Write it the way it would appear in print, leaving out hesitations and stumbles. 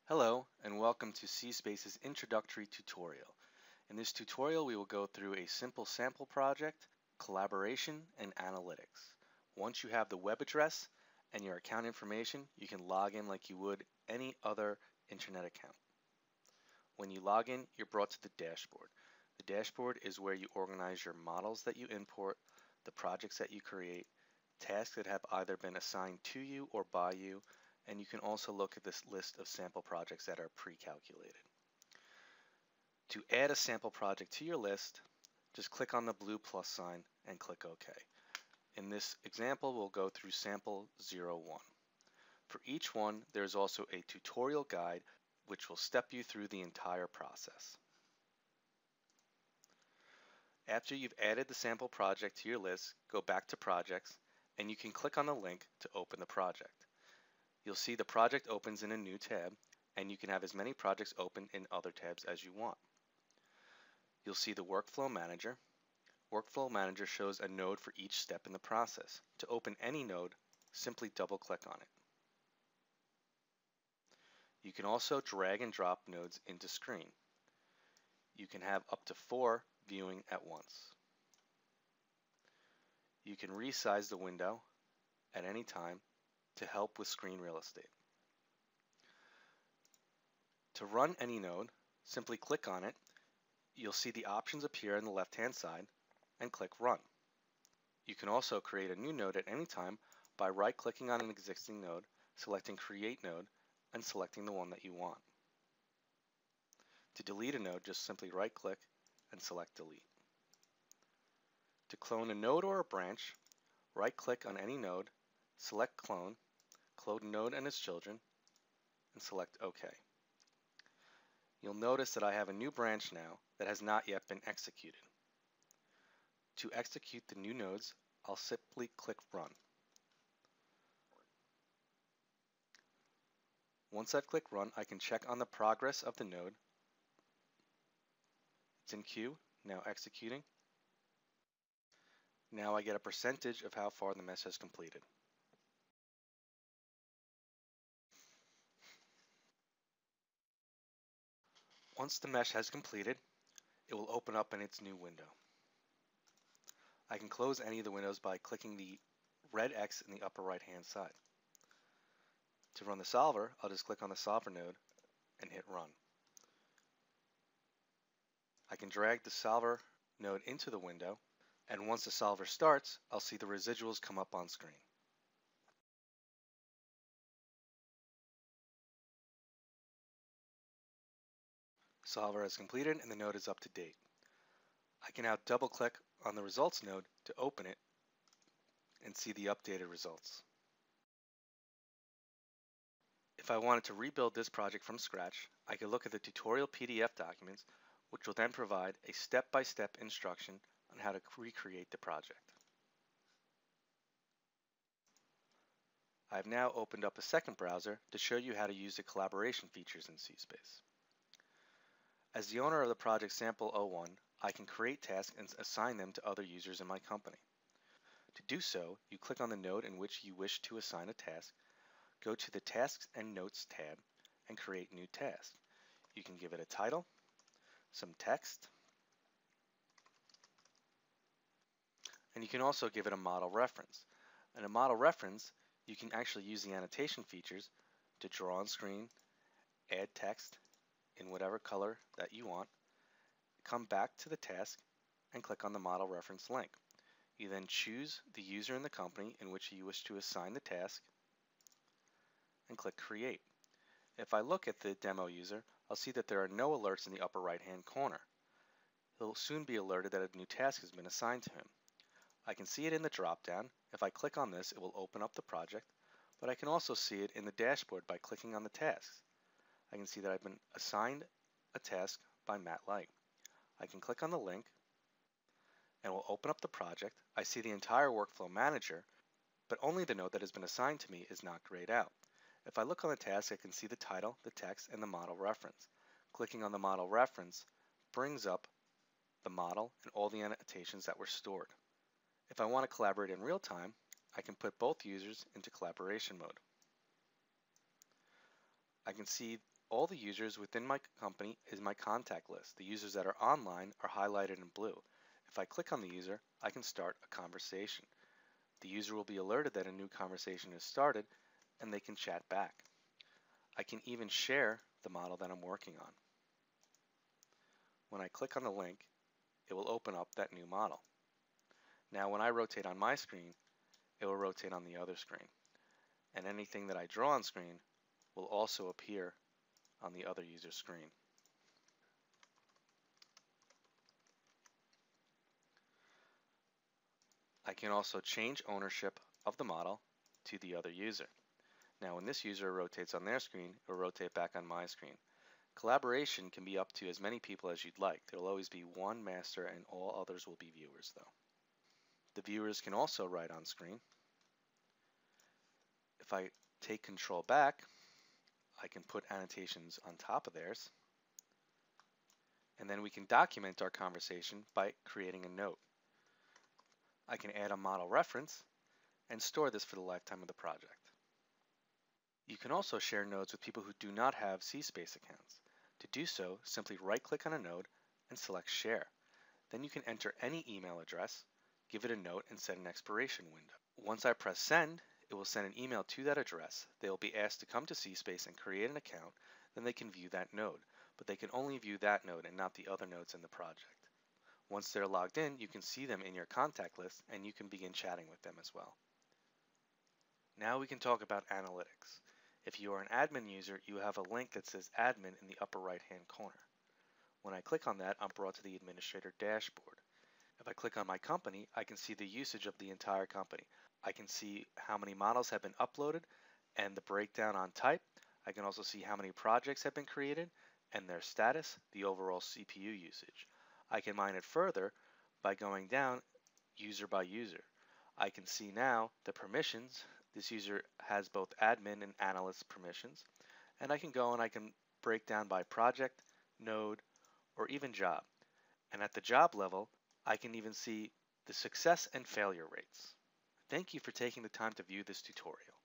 Hello and welcome to CSpace's introductory tutorial. In this tutorial we will go through a simple sample project, collaboration, and analytics. Once you have the web address and your account information, you can log in like you would any other internet account. When you log in, you're brought to the dashboard. The dashboard is where you organize your models that you import, the projects that you create, tasks that have either been assigned to you or by you, and you can also look at this list of sample projects that are pre-calculated. To add a sample project to your list, just click on the blue plus sign and click OK. In this example, we'll go through sample 01. For each one, there's also a tutorial guide which will step you through the entire process. After you've added the sample project to your list, go back to Projects, and you can click on the link to open the project. You'll see the project opens in a new tab, and you can have as many projects open in other tabs as you want. You'll see the Workflow Manager. Workflow Manager shows a node for each step in the process. To open any node, simply double-click on it. You can also drag and drop nodes into screen. You can have up to 4 viewing at once. You can resize the window at any time to help with screen real estate. To run any node, simply click on it. You'll see the options appear on the left-hand side and click Run. You can also create a new node at any time by right-clicking on an existing node, selecting Create Node, and selecting the one that you want. To delete a node, just simply right-click and select Delete. To clone a node or a branch, right-click on any node, select Clone, clone node and its children, and select OK. You'll notice that I have a new branch now that has not yet been executed. To execute the new nodes, I'll simply click Run. Once I've clicked Run, I can check on the progress of the node. It's in queue, now executing. Now I get a percentage of how far the mesh has completed. Once the mesh has completed, it will open up in its new window. I can close any of the windows by clicking the red X in the upper right hand side. To run the solver, I'll just click on the solver node and hit Run. I can drag the solver node into the window, and once the solver starts, I'll see the residuals come up on screen. Solver is completed and the node is up to date. I can now double-click on the results node to open it and see the updated results. If I wanted to rebuild this project from scratch, I could look at the tutorial PDF documents, which will then provide a step-by-step instruction on how to recreate the project. I've now opened up a second browser to show you how to use the collaboration features in CSpace. As the owner of the project Sample 01, I can create tasks and assign them to other users in my company. To do so, you click on the node in which you wish to assign a task, go to the Tasks and Notes tab, and create new task. You can give it a title, some text, and you can also give it a model reference. In a model reference, you can actually use the annotation features to draw on screen, add text in whatever color that you want, come back to the task, and click on the model reference link. You then choose the user in the company in which you wish to assign the task, and click Create. If I look at the demo user, I'll see that there are no alerts in the upper right-hand corner. He'll soon be alerted that a new task has been assigned to him. I can see it in the drop-down. If I click on this, it will open up the project, but I can also see it in the dashboard by clicking on the tasks. I can see that I've been assigned a task by Matt Light. I can click on the link, and it will open up the project. I see the entire workflow manager, but only the node that has been assigned to me is not grayed out. If I look on the task, I can see the title, the text, and the model reference. Clicking on the model reference brings up the model and all the annotations that were stored. If I want to collaborate in real time, I can put both users into collaboration mode. I can see All the users within my company is my contact list. The users that are online are highlighted in blue. If I click on the user, I can start a conversation. The user will be alerted that a new conversation is started and they can chat back. I can even share the model that I'm working on. When I click on the link, it will open up that new model. Now when I rotate on my screen, it will rotate on the other screen. And anything that I draw on screen will also appear on the other user's screen. I can also change ownership of the model to the other user. Now when this user rotates on their screen, it will rotate back on my screen. Collaboration can be up to as many people as you'd like. There will always be one master and all others will be viewers though. The viewers can also write on screen. If I take control back, I can put annotations on top of theirs. And then we can document our conversation by creating a note. I can add a model reference and store this for the lifetime of the project. You can also share nodes with people who do not have CSpace accounts. To do so, simply right-click on a node and select Share. Then you can enter any email address, give it a note, and set an expiration window. Once I press Send, it will send an email to that address. They will be asked to come to CSpace and create an account, then they can view that node. But they can only view that node and not the other nodes in the project. Once they're logged in, you can see them in your contact list and you can begin chatting with them as well. Now we can talk about analytics. If you are an admin user, you have a link that says admin in the upper right hand corner. When I click on that, I'm brought to the administrator dashboard. If I click on my company, I can see the usage of the entire company. I can see how many models have been uploaded and the breakdown on type. I can also see how many projects have been created and their status, the overall CPU usage. I can mine it further by going down user by user. I can see now the permissions. This user has both admin and analyst permissions. And I can go and I can break down by project, node, or even job. And at the job level, I can even see the success and failure rates. Thank you for taking the time to view this tutorial.